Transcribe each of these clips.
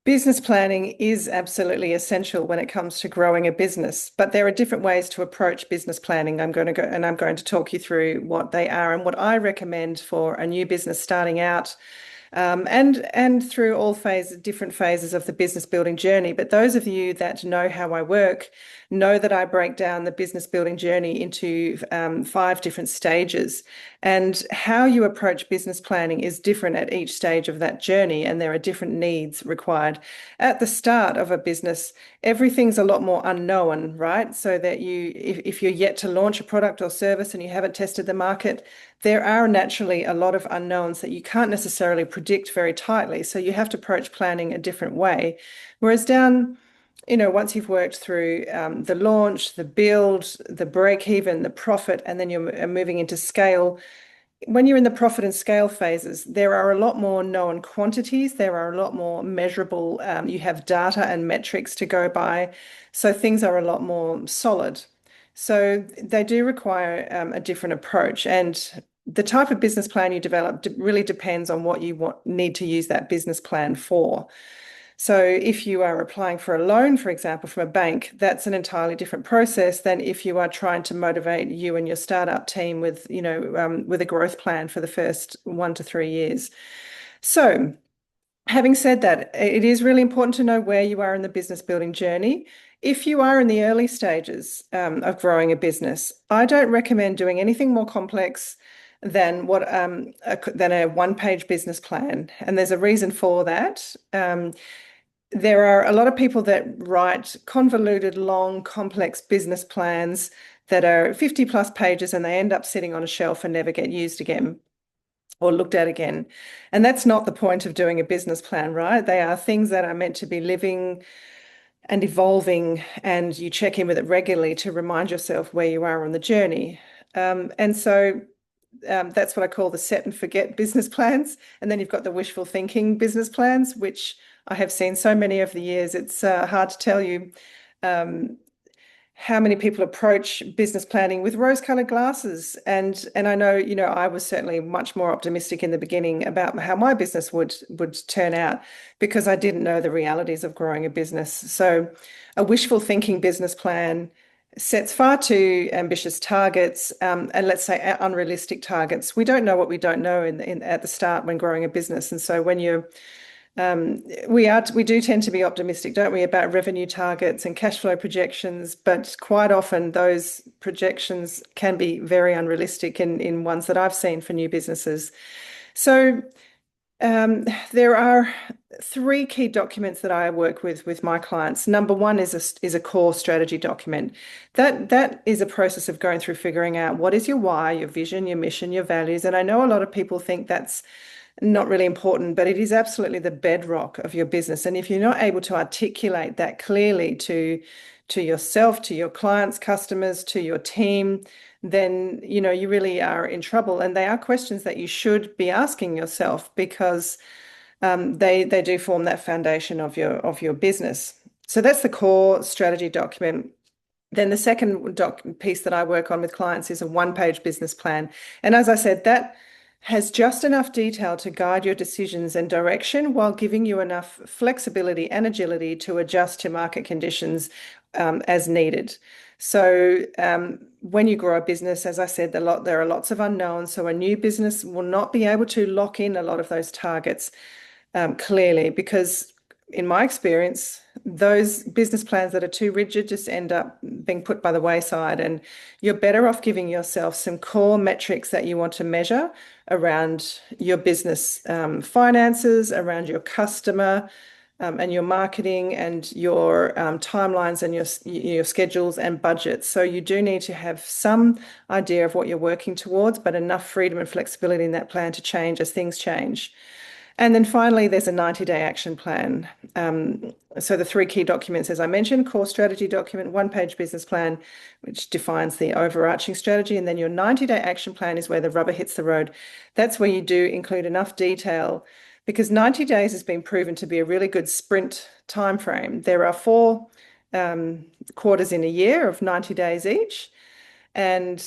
Business planning is absolutely essential when it comes to growing a business, but there are different ways to approach business planning. I'm going to talk you through what they are and what I recommend for a new business starting out, and through different phases of the business building journey. But those of you that know how I work know that I break down the business building journey into 5 different stages. And how you approach business planning is different at each stage of that journey, and there are different needs required. At the start of a business, everything's a lot more unknown, right? So that if you're yet to launch a product or service and you haven't tested the market, there are naturally a lot of unknowns that you can't necessarily predict very tightly. So you have to approach planning a different way. Whereas once you've worked through the launch, the build, the break even, the profit, and then you're moving into scale, when you're in the profit and scale phases, there are a lot more known quantities. There are a lot more measurable, you have data and metrics to go by. So things are a lot more solid. So they do require a different approach. And the type of business plan you develop really depends on what you need to use that business plan for. So if you are applying for a loan, for example, from a bank, that's an entirely different process than if you are trying to motivate you and your startup team with a growth plan for the first 1 to 3 years. So having said that, it is really important to know where you are in the business building journey. If you are in the early stages of growing a business, I don't recommend doing anything more complex than a one-page business plan, and there's a reason for that. There are a lot of people that write convoluted, long, complex business plans that are 50 plus pages and they end up sitting on a shelf and never get used again or looked at again. And that's not the point of doing a business plan, right? They are things that are meant to be living and evolving, and you check in with it regularly to remind yourself where you are on the journey. And so that's what I call the set and forget business plans. And then you've got the wishful thinking business plans, which I have seen so many over the years. It's hard to tell you um, how many people approach business planning with rose-colored glasses. And I know, I was certainly much more optimistic in the beginning about how my business would turn out because I didn't know the realities of growing a business. So a wishful thinking business plan sets far too ambitious targets, and let's say unrealistic targets. We don't know what we don't know at the start when growing a business, and so when you're we do tend to be optimistic, don't we, about revenue targets and cash flow projections, but quite often those projections can be very unrealistic in ones that I've seen for new businesses. So there are 3 key documents that I work with my clients. Number one is a core strategy document. That is a process of going through figuring out what is your why, your vision, your mission, your values. And I know a lot of people think that's not really important, but it is absolutely the bedrock of your business. And if you're not able to articulate that clearly to yourself, to your clients, customers, to your team, then you really are in trouble. And they are questions that you should be asking yourself because they do form that foundation of your business. So that's the core strategy document. Then the second piece that I work on with clients is a one-page business plan. And as I said, that has just enough detail to guide your decisions and direction while giving you enough flexibility and agility to adjust to market conditions as needed. So when you grow a business, as I said, there are lots of unknowns. So a new business will not be able to lock in a lot of those targets clearly because in my experience, those business plans that are too rigid just end up being put by the wayside. And you're better off giving yourself some core metrics that you want to measure around your business finances, around your customer, and your marketing and your timelines and your schedules and budgets. So you do need to have some idea of what you're working towards, but enough freedom and flexibility in that plan to change as things change. And then finally, there's a 90-day action plan. So the 3 key documents, as I mentioned, core strategy document, one-page business plan, which defines the overarching strategy. And then your 90-day action plan is where the rubber hits the road. That's where you do include enough detail because 90 days has been proven to be a really good sprint timeframe. There are 4 quarters in a year of 90 days each. And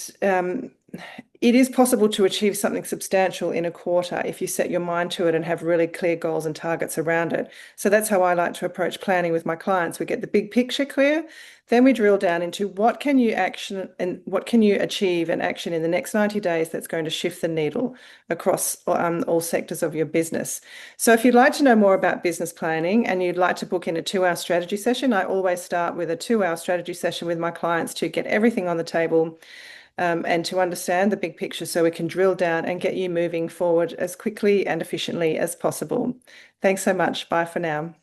it is possible to achieve something substantial in a quarter if you set your mind to it and have really clear goals and targets around it. So that's how I like to approach planning with my clients. We get the big picture clear, then we drill down into what can you action and what can you achieve and action in the next 90 days that's going to shift the needle across all sectors of your business. So if you'd like to know more about business planning and you'd like to book in a 2-hour strategy session, I always start with a 2-hour strategy session with my clients to get everything on the table, and to understand the big picture so we can drill down and get you moving forward as quickly and efficiently as possible. Thanks so much. Bye for now.